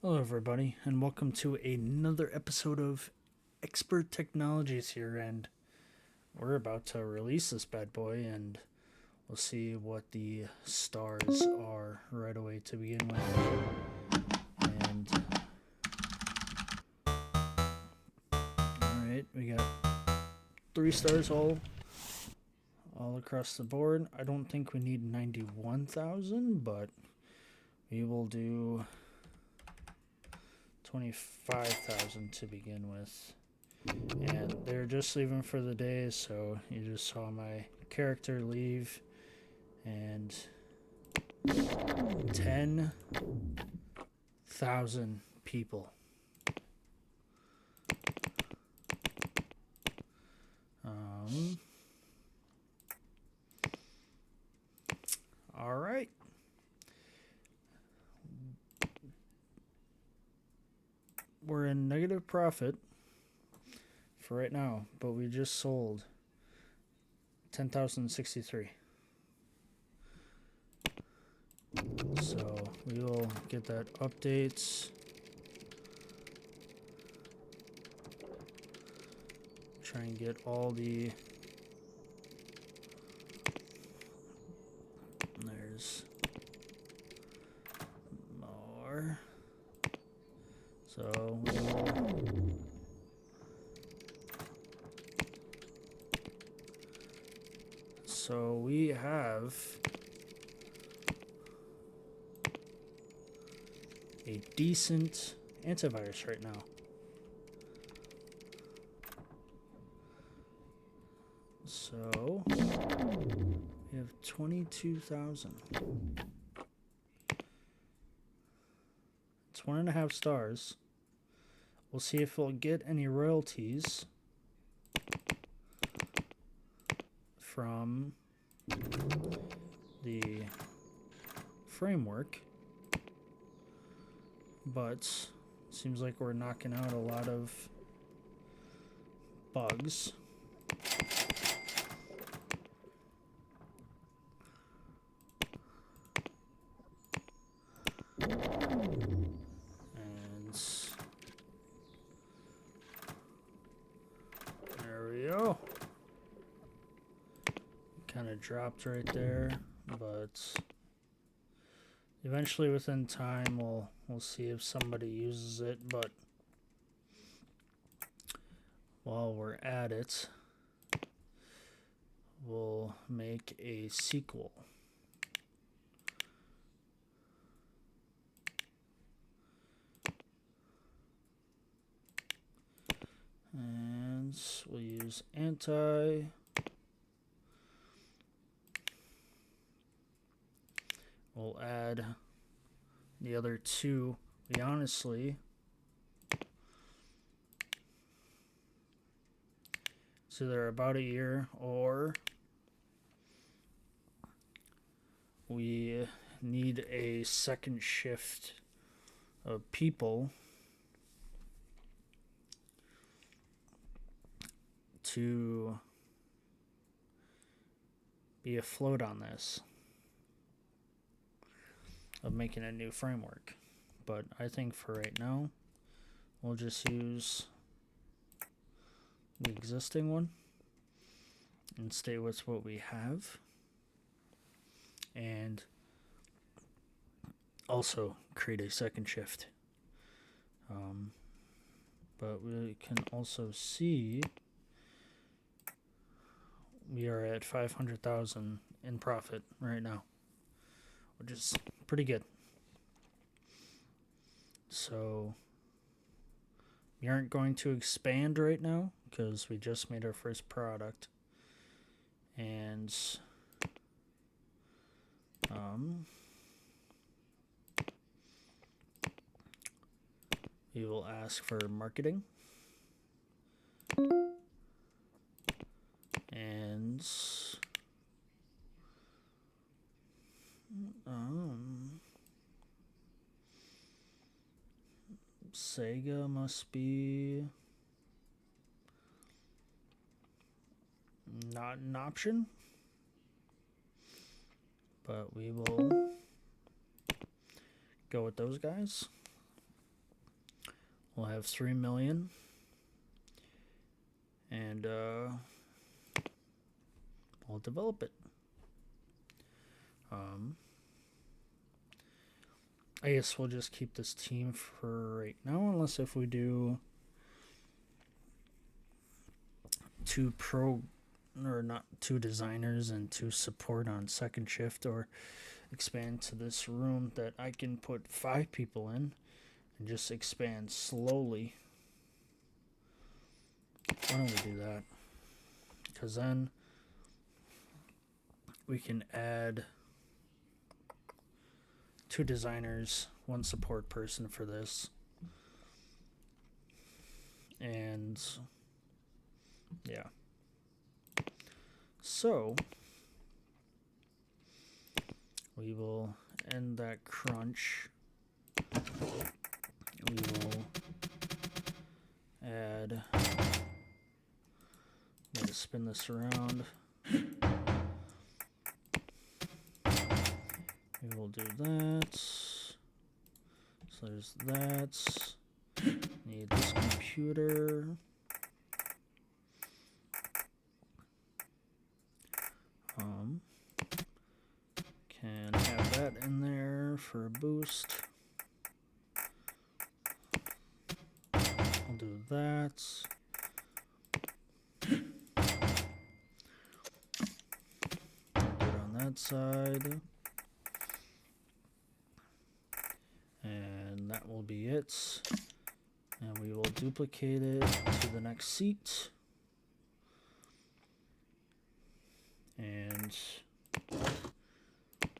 Hello, everybody, and welcome to another episode of Expert Technologies here. And we're about to release this bad boy, and we'll see what the stars are right away to begin with. And alright, we got 3 stars all across the board. I don't think we need 91,000, but we will do 25,000 to begin with. And they're just leaving for the day, so you just saw my character leave. And 10,000 people. All right. We're in negative profit for right now, but we just sold 10,063. So we will get that updates. Try and get all the... There's more. So we will... So we have a decent antivirus right now. So we have 22,000. It's 1.5 stars. We'll see if we'll get any royalties from the framework, but seems like we're knocking out a lot of bugs. And there we go. Kind of dropped right there, but eventually within time we'll see if somebody uses it. But while we're at it, we'll make a sequel. And we'll use anti. We'll add the other 2. We honestly, it's either about a year or we need a second shift of people to be afloat on this, of making a new framework. But I think for right now, we'll just use the existing one and stay with what we have, and also create a second shift. But we can also see we are at 500,000 in profit right now, which is pretty good. So we aren't going to expand right now because we just made our first product, and we will ask for marketing, and Sega must be not an option, but we will go with those guys. we'll have 3 million. And we'll develop it. I guess we'll just keep this team for right now, unless if we do two designers and 2 support on second shift, or expand to this room that I can put 5 people in and just expand slowly. Why don't we do that? Because then we can add 2 designers, 1 support person for this. And yeah. So we will end that crunch. We will add, I'm going to spin this around. We will do that. So there's that. Need this computer. Can have that in there for a boost. I'll do that. Do it on that side. And that will be it. And we will duplicate it to the next seat. And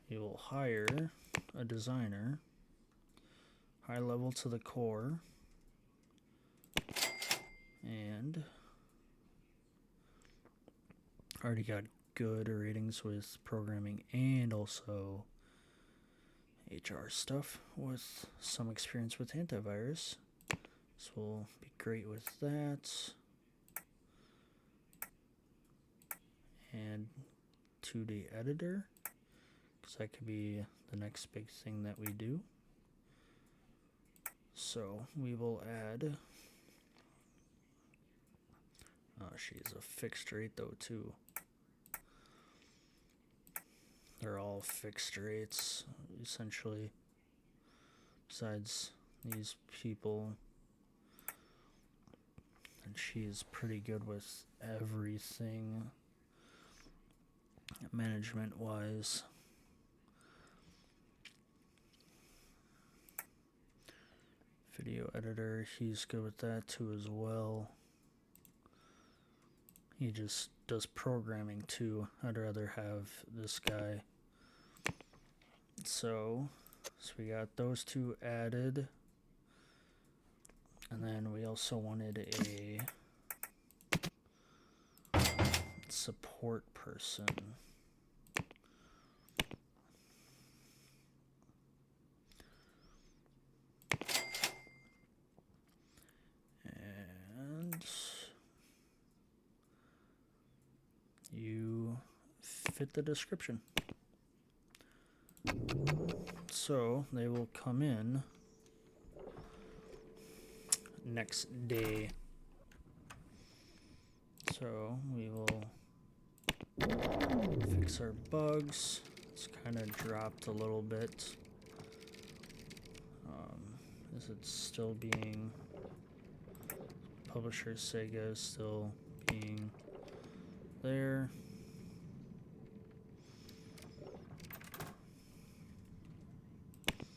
you will hire a designer, high level to the core, and already got good ratings with programming and also HR stuff with some experience with antivirus. This will be great with that. And 2D editor, because that could be the next big thing that we do. So we will add, she's a fixed rate though too. They're all fixed rates essentially, besides these people, and she's pretty good with everything management wise. Video editor, he's good with that too as well. He just does programming too. I'd rather have this guy. So we got those 2 added. And then we also wanted a support person. And you fit the description. So they will come in next day. So we will fix our bugs. It's kind of dropped a little bit. Is it still being, publisher Sega is still being there.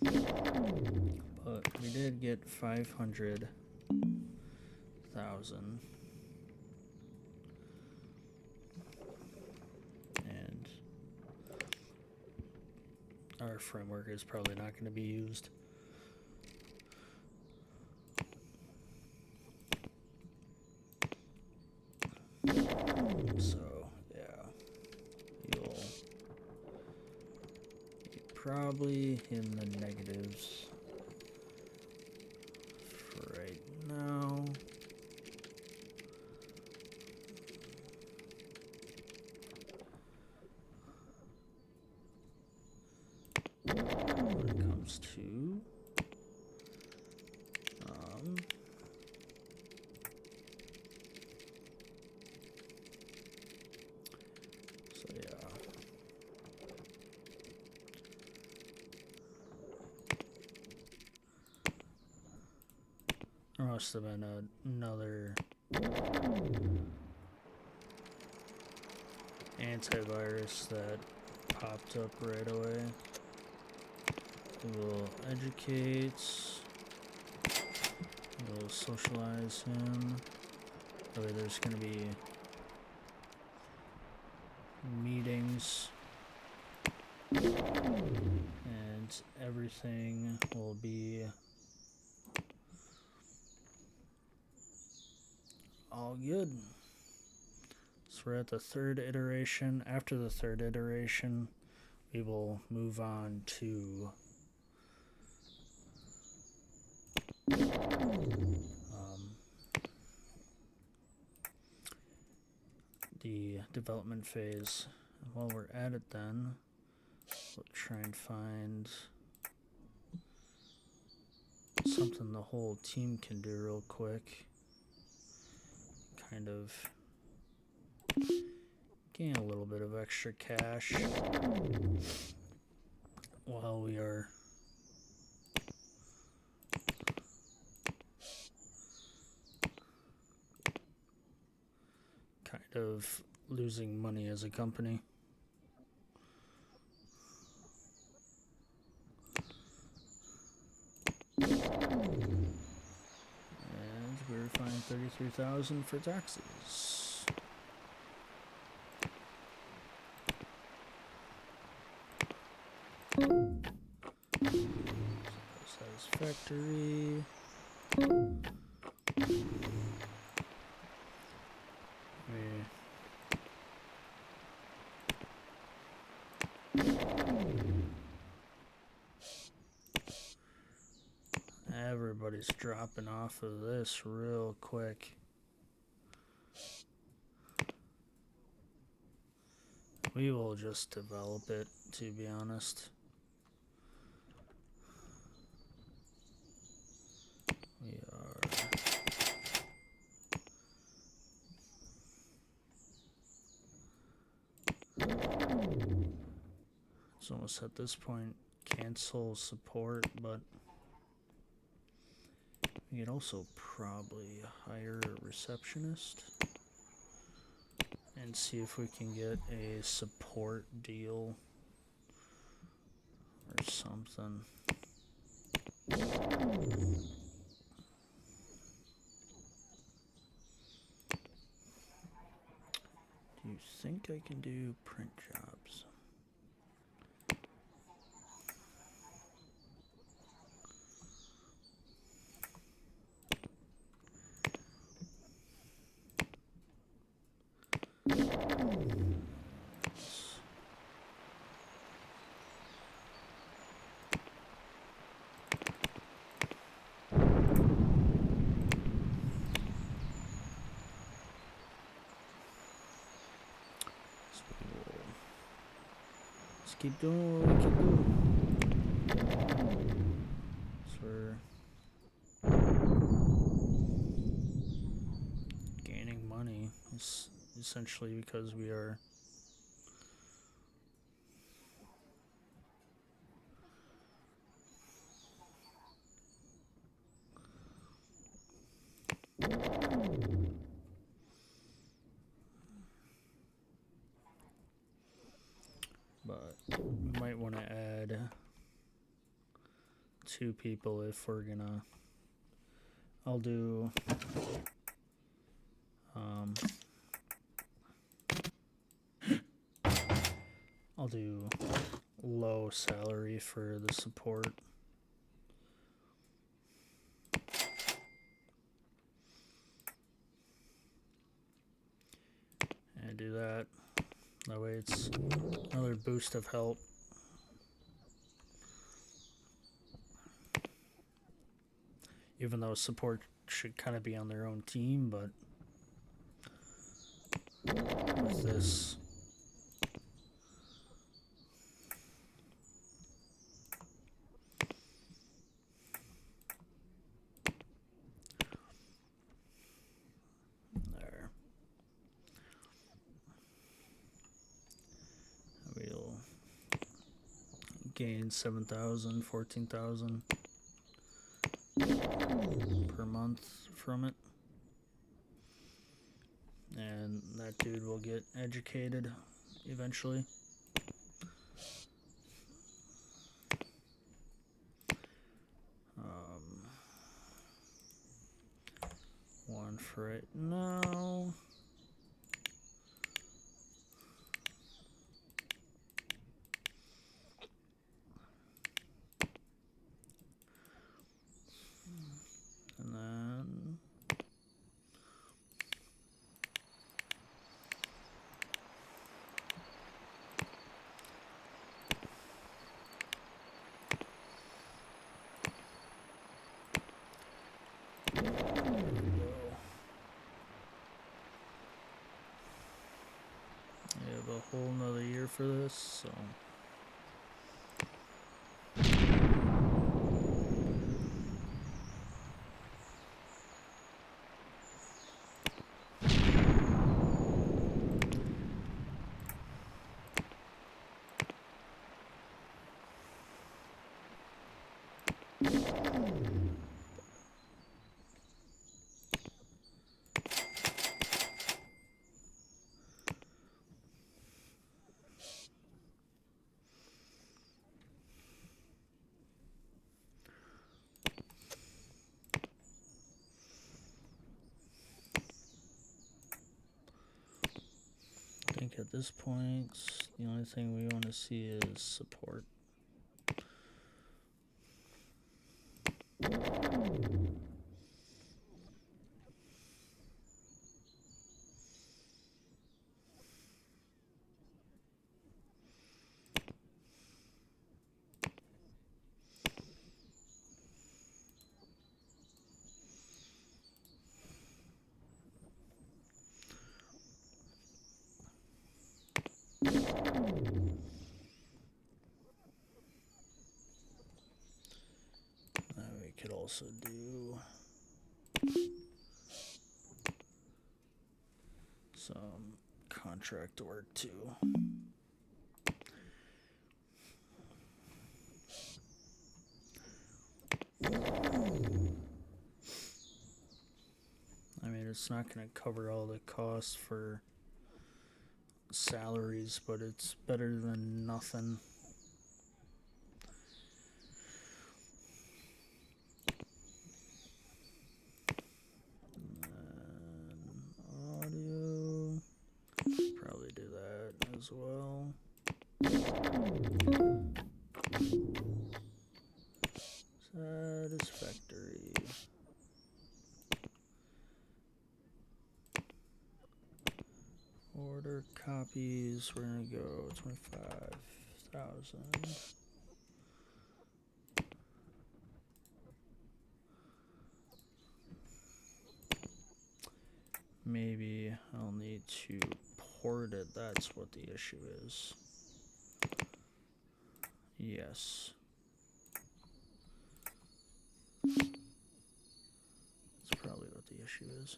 But we did get 500,000. And our framework is probably not going to be used. So, yeah, you'll be probably in the negatives for right now. When it comes to There must have been another antivirus that popped up right away. We'll educate. We'll socialize him. That way there's going to be meetings. And everything will be all good. So we're at the third iteration. After the third iteration, we will move on to the development phase. And while we're at it then, we'll try and find something the whole team can do real quick. Kind of gain a little bit of extra cash while we are kind of losing money as a company. And we're fined $33,000 for taxes. Satisfactory. Everybody's dropping off of this real quick. We will just develop it, to be honest. We are... It's almost at this point cancel support, but we could also probably hire a receptionist and see if we can get a support deal or something. Do you think I can do print jobs? Keep doing what we can do. So we're gaining money, essentially because we are we might want to add 2 people if we're gonna. I'll do low salary for the support. And do that. That way it's another boost of help. Even though support should kind of be on their own team, but with this, there. We'll gain 7,000, 14,000. per month from it. And that dude will get educated eventually. One for right now. And then I have a whole nother year for this, so I think at this point, the only thing we want to see is support. We could also do some contract work too. I mean, it's not going to cover all the costs for salaries, but it's better than nothing. And audio, probably do that as well. Satisfactory. Order copies, we're gonna go 25,000. Maybe I'll need to port it, that's what the issue is. Yes. That's probably what the issue is.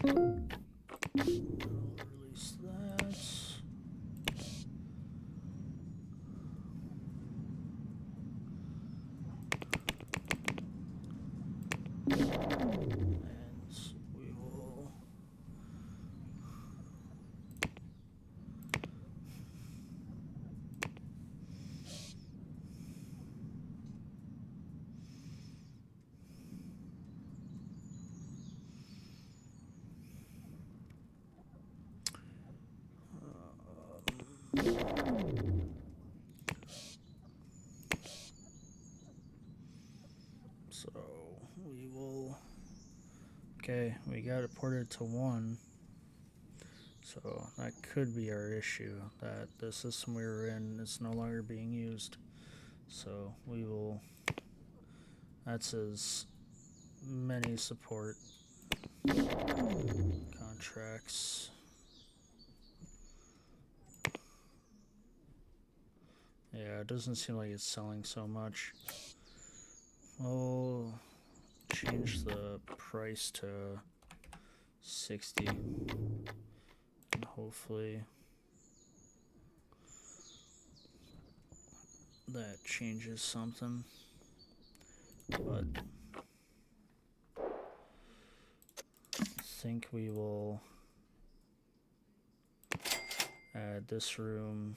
Release that. And we will so we will, okay, we got it ported to 1, so that could be our issue, that the system we were in is no longer being used. So we will. That's as many support contracts. Yeah, it doesn't seem like it's selling so much. We'll change the price to 60. And hopefully that changes something. But I think we will add this room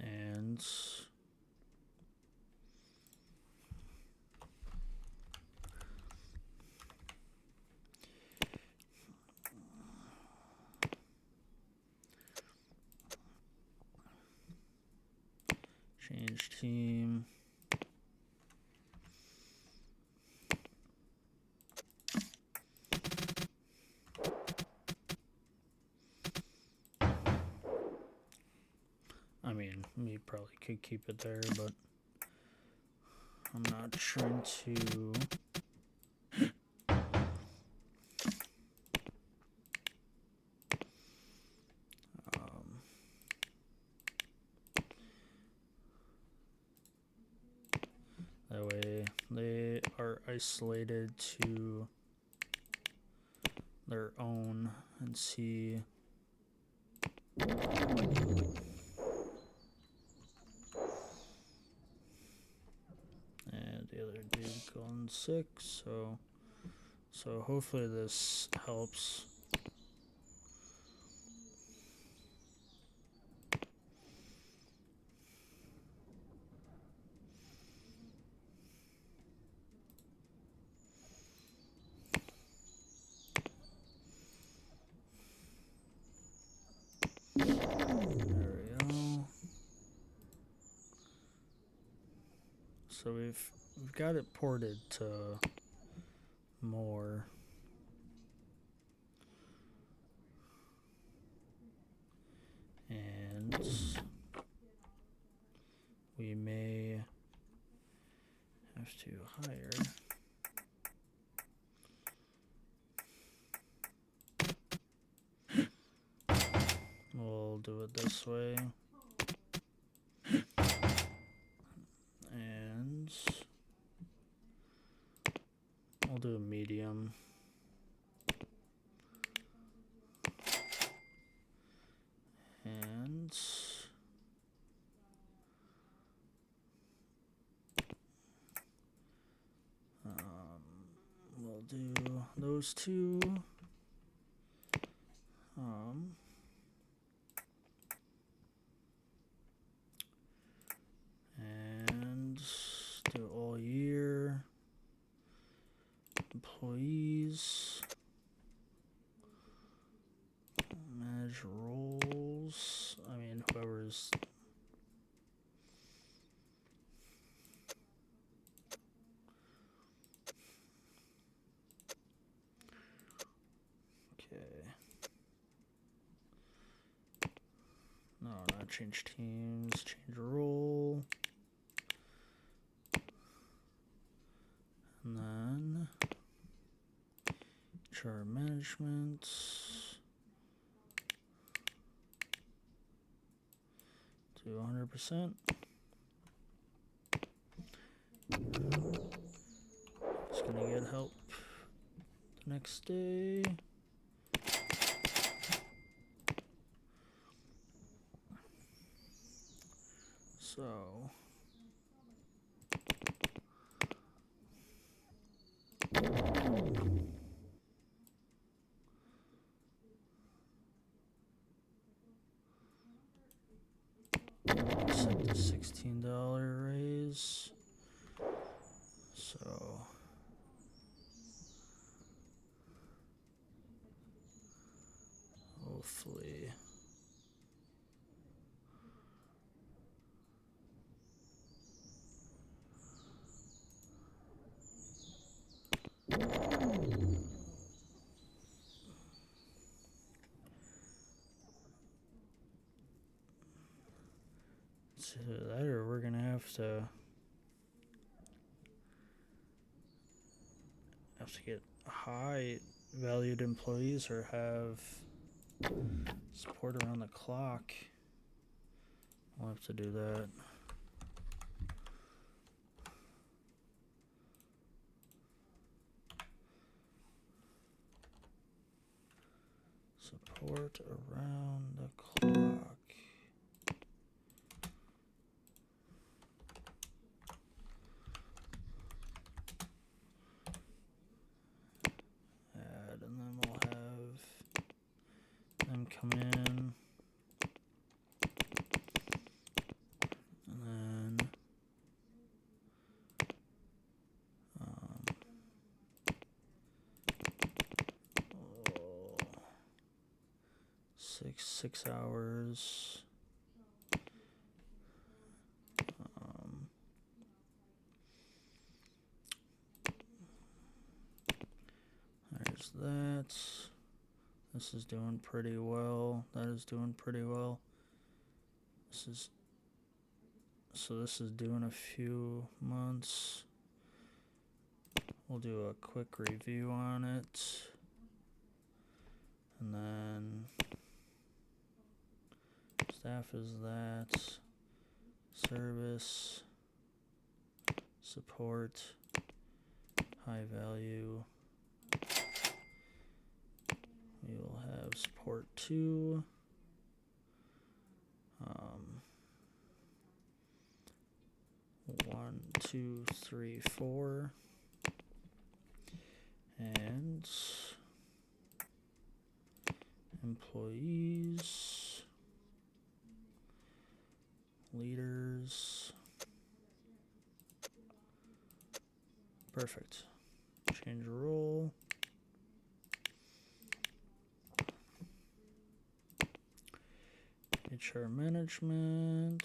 and change team. I mean, we probably could keep it there, but I'm not trying to. That way they are isolated to their own and see. And the other dude going sick, so hopefully this helps. There we go. So we've got it ported to more. And we may have to hire. We'll do it this way. And we'll do a medium. And we'll do those two. And do all year. Employees. Manage roles. I mean, whoever's. Okay. No, not change teams. Change role. And then HR management. Do 100%. Just gonna get help the next day. So set the $16 raise. So hopefully It's either that or we're gonna have to get high valued employees or have support around the clock. We'll have to do that. Support around the clock. Add, and then we'll have them come in. And then 6 hours. There's that. This is doing pretty well. That is doing pretty well. This is doing a few months. We'll do a quick review on it. And then staff is that. Service. Support. High value. We will have support 2. 1, 2, 3, 4. And employees, leaders. Perfect. Change role. HR management.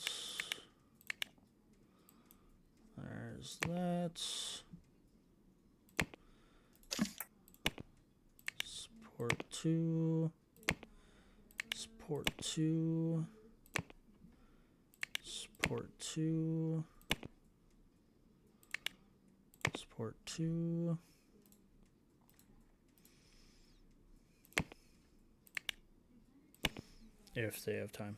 There's that. Support 2. Support 2. Support 2. Support 2. If they have time.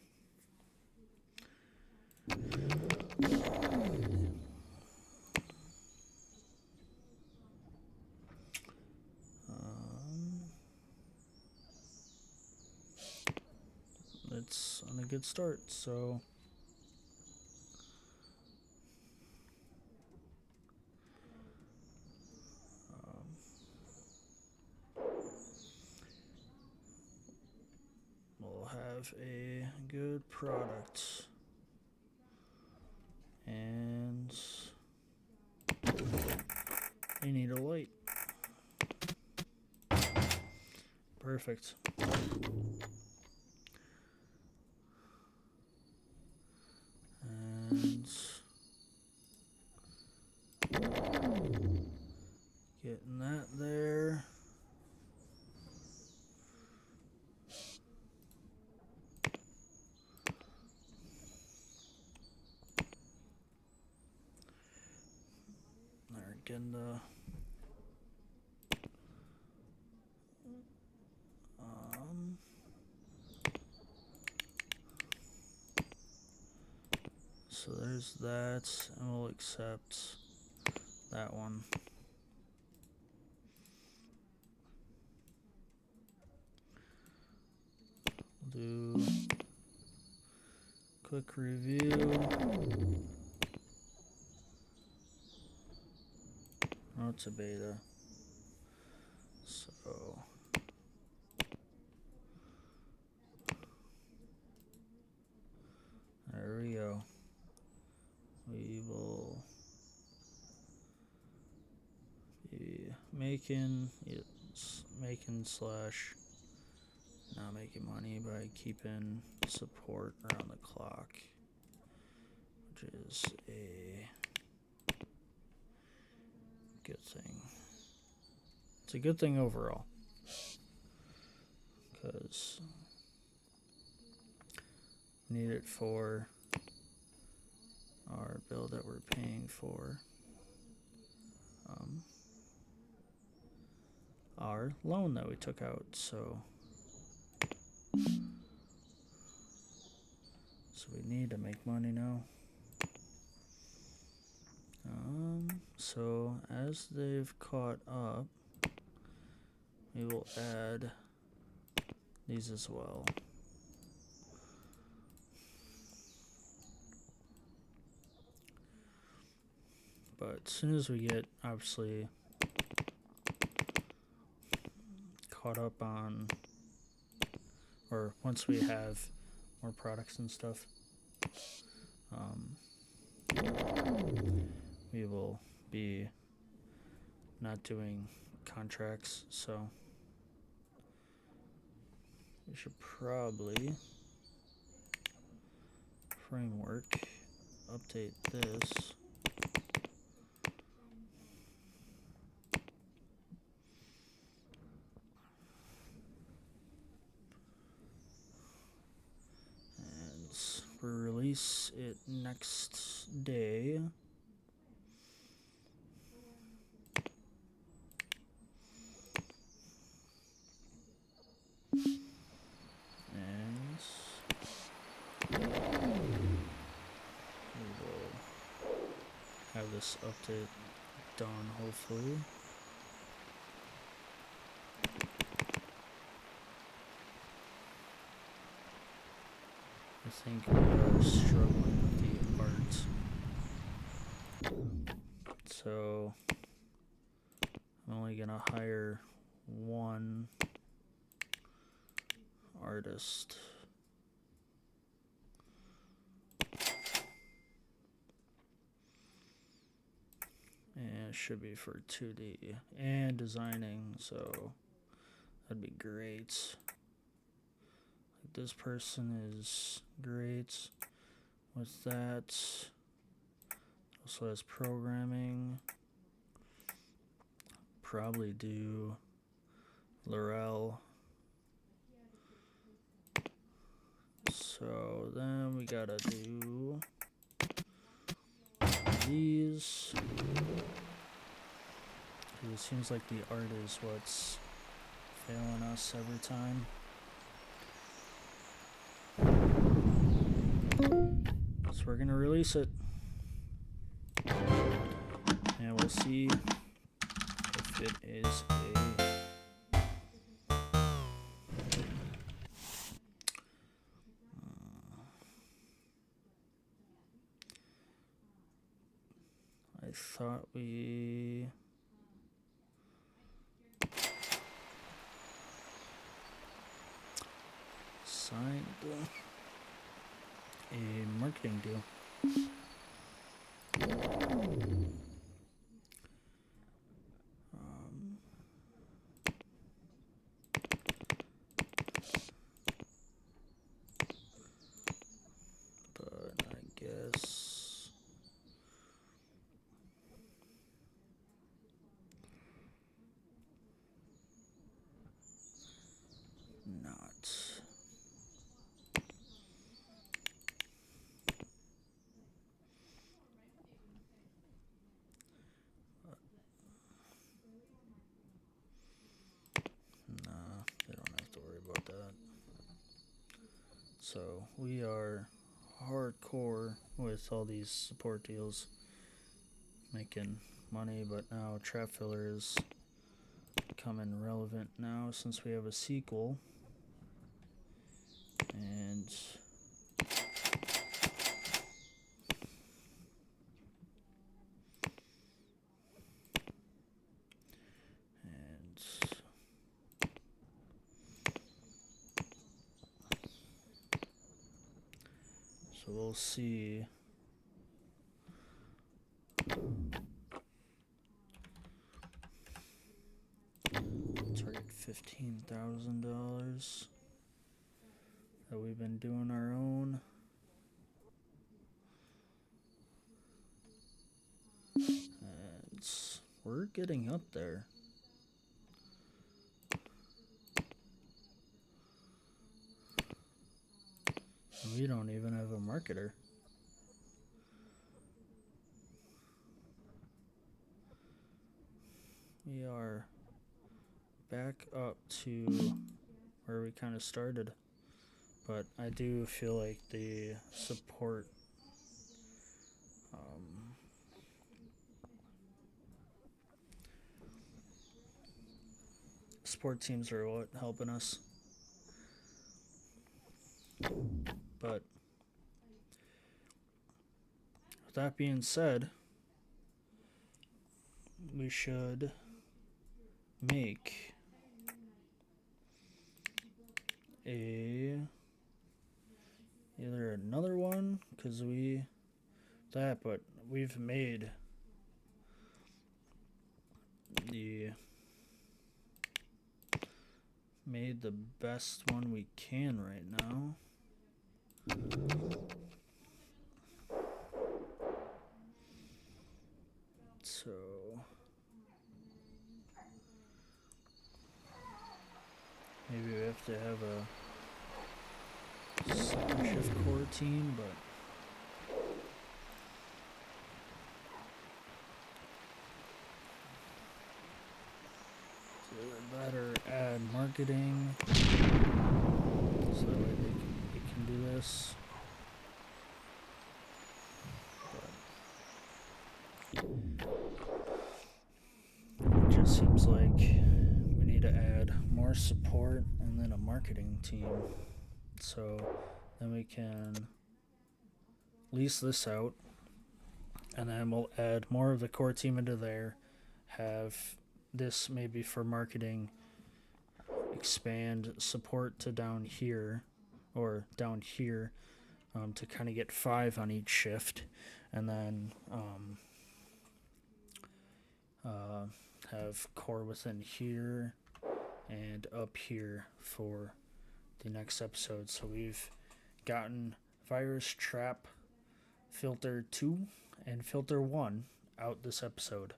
It's on a good start, so we'll have a good product. And you need a light. Perfect. And getting that there. There, again, so there's that, and we'll accept that one. We'll do quick review. Oh, it's a beta. So there we go. We will be making slash not making money by keeping support around the clock, which is a good thing. It's a good thing overall, because we need it for our bill that we're paying for our loan that we took out. So we need to make money now. So as they've caught up, we will add these as well. But as soon as we get, obviously, caught up on, or once we have more products and stuff, we will be not doing contracts, so we should probably framework update this. Release it next day. And we will have this update done, hopefully. I think we are struggling with the art. So I'm only gonna hire one artist. And it should be for 2D and designing, so that'd be great. This person is great with that. Also has programming. Probably do Laurel. So then we gotta do these. It seems like the art is what's failing us every time. So we're gonna release it, and we'll see if it is I thought we signed a marketing deal. But I guess not. They don't have to worry about that. So we are hardcore with all these support deals, making money, but now trap filler is becoming relevant now since we have a sequel. And so we'll see. Target $15,000 that we've been doing our own. And we're getting up there. We don't even have a marketer. we are back up to where we kind of started. But I do feel like the support support teams are what helping us. But with that being said, we should make either another one, because but we've made the best one we can right now. So maybe we have to have a second shift core team, but that or add marketing so that way they can do this. It just seems like we need to add more support and then a marketing team, so then we can lease this out, and then we'll add more of the core team into there, have this maybe for marketing, expand support to down here to kind of get 5 on each shift, and then have core within here and up here for the next episode. So we've gotten virus trap filter 2 and filter 1 out this episode.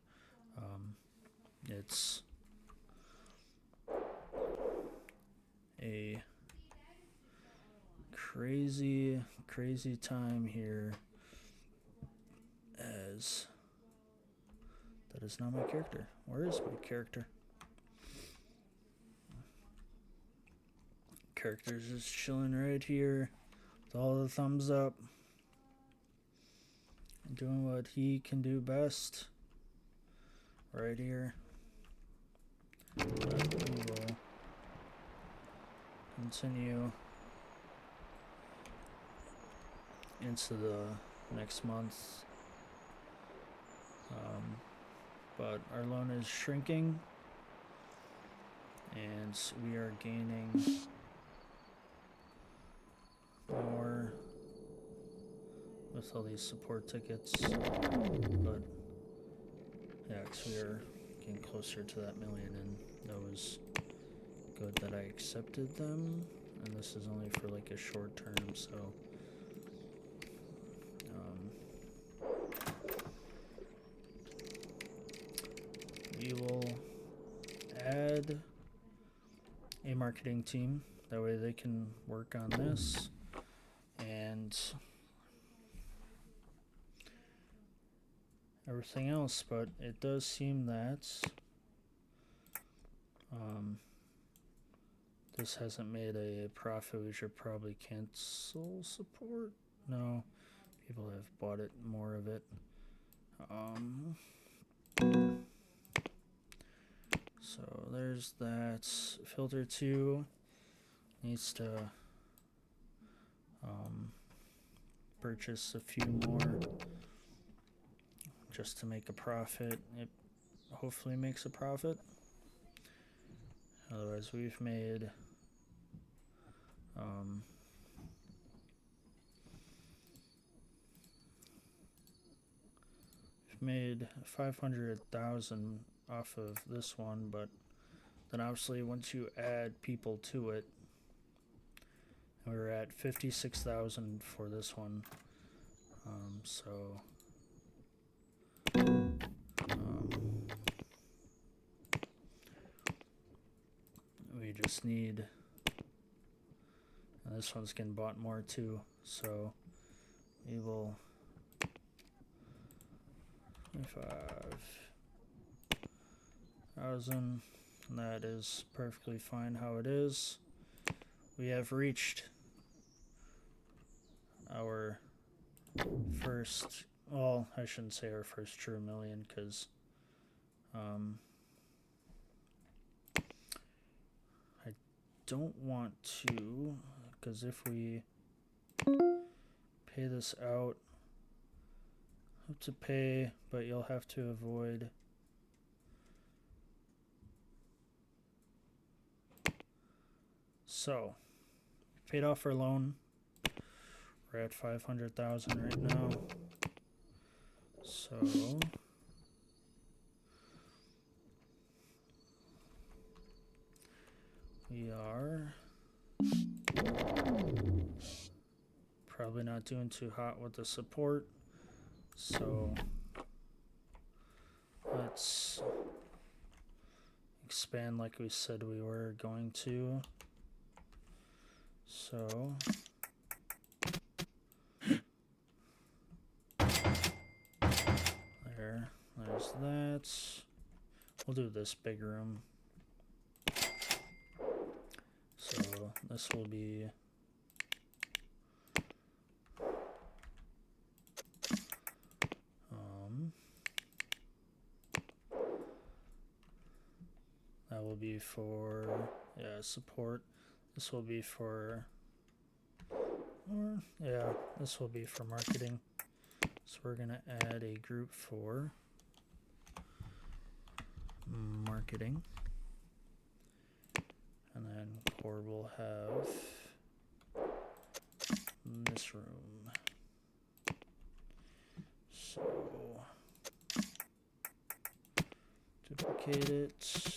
It's a crazy time here, as that is not my character. Where is my character? Character's just chilling right here with all the thumbs up, doing what he can do best right here. But we will continue into the next month, but our loan is shrinking and we are gaining more with all these support tickets, but yeah, because we are getting closer to that million, and that was good that I accepted them, and this is only for like a short term, so we will add a marketing team, that way they can work on this and everything else. But it does seem that this hasn't made a profit. We should probably cancel support. No, people have bought it, more of it. So there's that. Filter 2 needs to purchase a few more just to make a profit. It hopefully makes a profit. Otherwise, we've made made 500,000 off of this one, but then obviously once you add people to it, we're at 56,000 for this one. So we just need, and this one's getting bought more too, so we will 25. 1,000. That is perfectly fine how it is. We have reached our first, well, I shouldn't say our first true million, because I don't want to, because if we pay this out, hope to pay, but you'll have to avoid so paid off our loan. We're at 500,000 right now. So we are probably not doing too hot with the support. So let's expand like we said we were going to. So there's that. We'll do this big room. So this will be that will be for support. This will be for this will be for marketing. So we're gonna add a group for marketing, and then core will have this room. So duplicate it.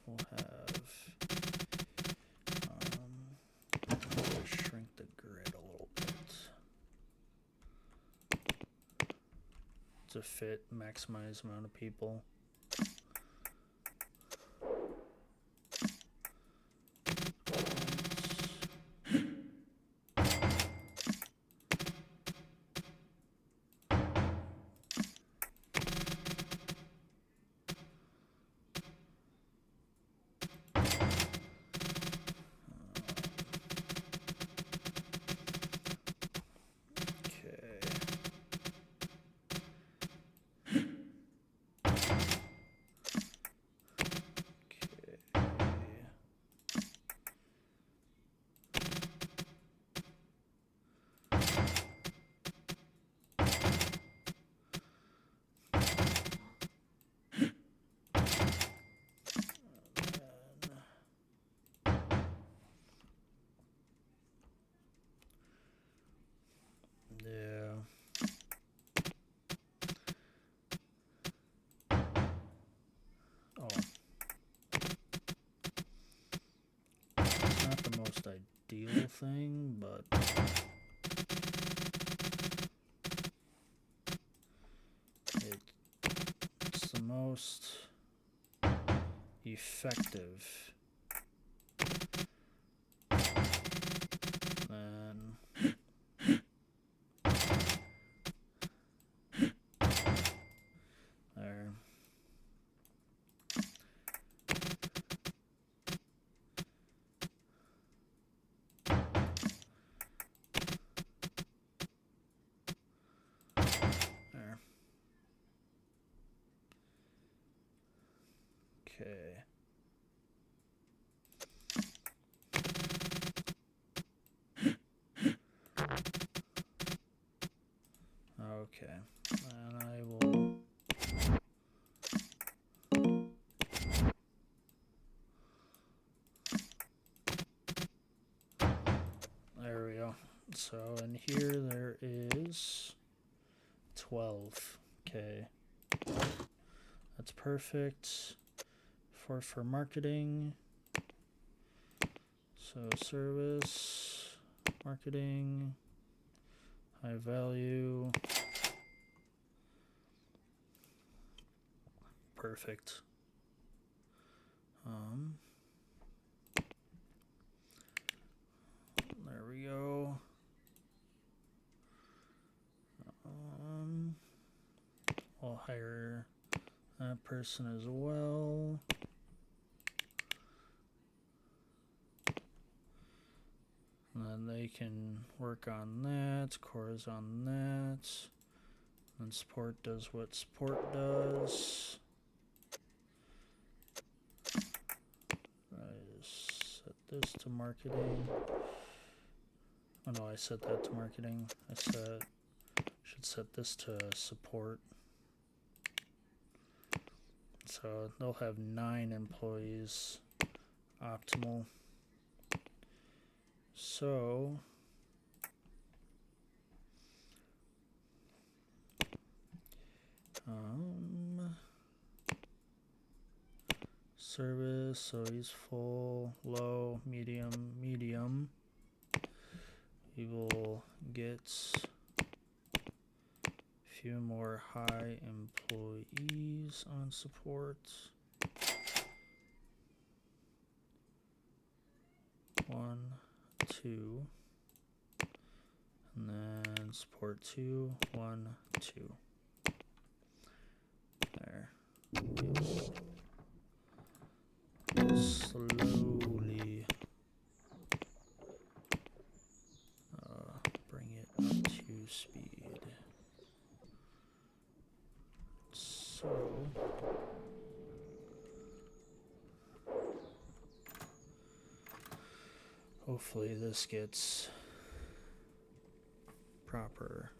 We'll have shrink the grid a little bit to fit maximize amount of people. Ideal thing, but it's the most effective. Then there. Okay. Okay. And I will there we go. So in here there is 12. Okay. That's perfect. For marketing. So service, marketing, high value. Perfect. There we go. We'll we'll hire that person as well. And then they can work on that. Core's on that. And support does what support does. I just set this to marketing. Oh no, I set that to marketing. Should set this to support. So they'll have 9 employees. Optimal. So service, so he's full, low, medium. We will get a few more high employees on support. 1, 2, and then support 2, 1, 2. There. Slowly bring it up to speed. So hopefully this gets proper.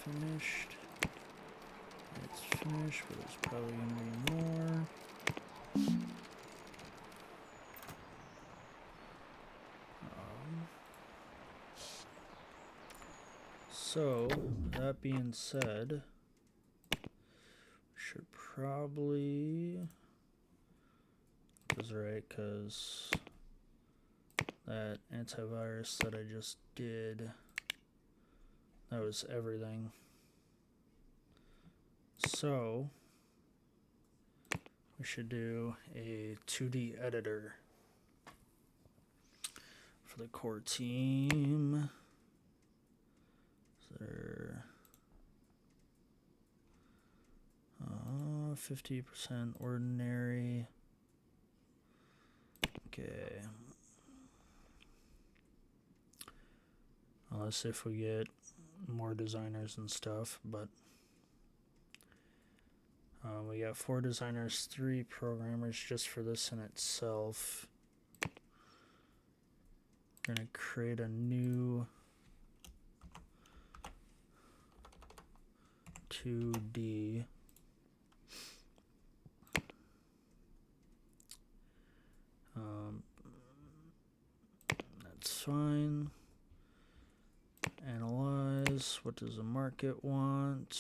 Finished. It's finished, but there's probably going to be more. So, that being said, should probably, that's right, because that antivirus that I just did, that was everything. So we should do a 2D editor for the core team. Is there 50% ordinary? Okay. Unless if we get more designers and stuff, but we got 4 designers, 3 programmers just for this in itself. We're going to create a new 2D. That's fine. Analyze, what does the market want?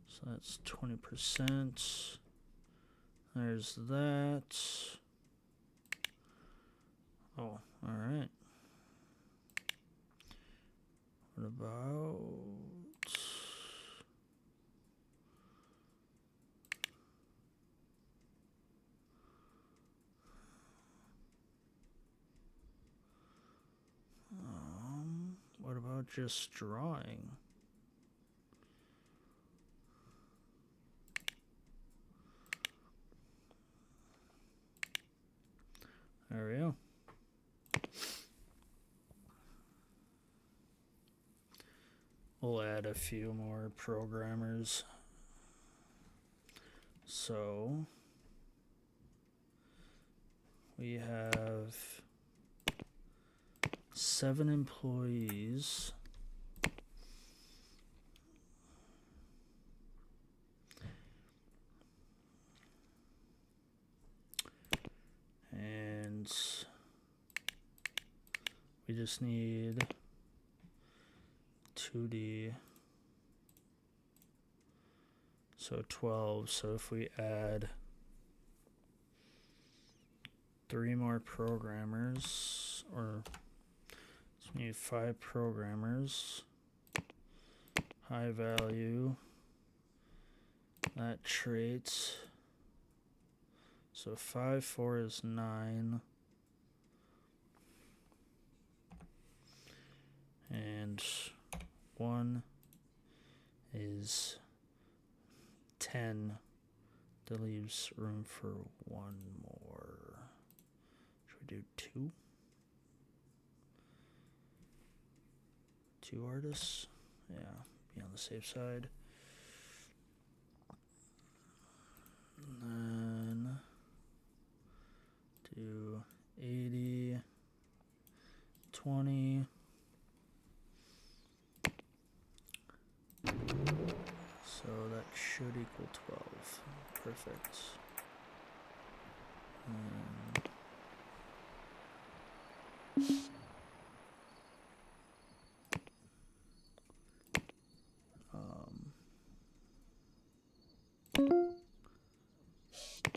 So that's 20%. There's that. Oh, alright. What about... what about just drawing? There we go. We'll add a few more programmers. So we have 7 employees. we just need 2D. So 12. So if we add 3 more programmers, or so we need 5 programmers, high value, that trait. So 5, 4 is 9. And 1 is 10. That leaves room for 1 more. Should we do 2? 2 artists? Yeah, be on the safe side. And then do 80, 20. So that should equal 12. Perfect.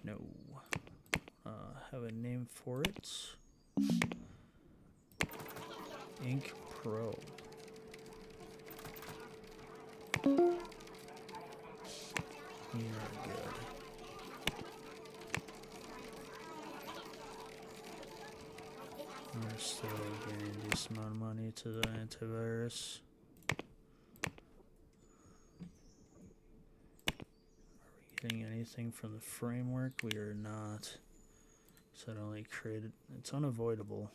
No. Have a name for it. Ink Pro. You're good. We're still getting a decent amount of money to the antivirus. Are we getting anything from the framework? We are not. So it only created, it's unavoidable.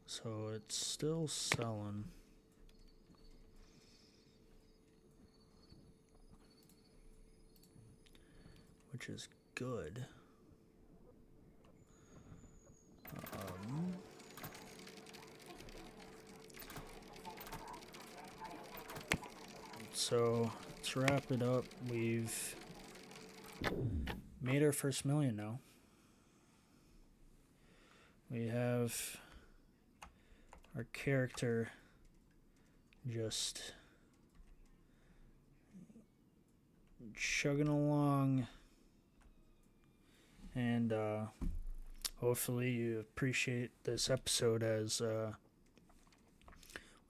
So it's still selling. Which is good. So let's wrap it up. We've made our first million now. We have our character just chugging along, and hopefully you appreciate this episode as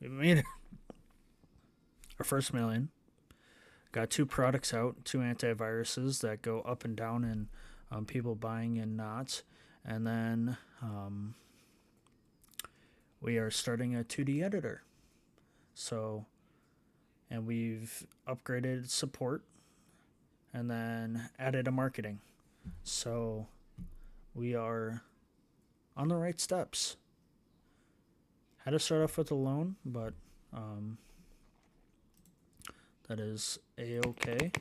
we made our first million. Got 2 products out, 2 antiviruses that go up and down in people buying and not. And then we are starting a 2D editor. So, and we've upgraded support and then added a marketing. So we are on the right steps. Had to start off with a loan, but that is a-okay.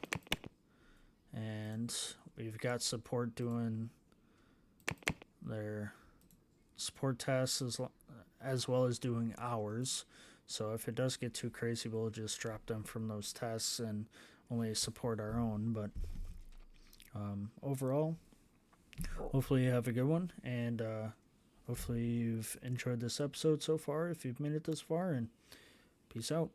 And we've got support doing their support tests as well as doing ours. So if it does get too crazy, we'll just drop them from those tests and only support our own. But overall, hopefully you have a good one, and hopefully you've enjoyed this episode so far if you've made it this far, and peace out.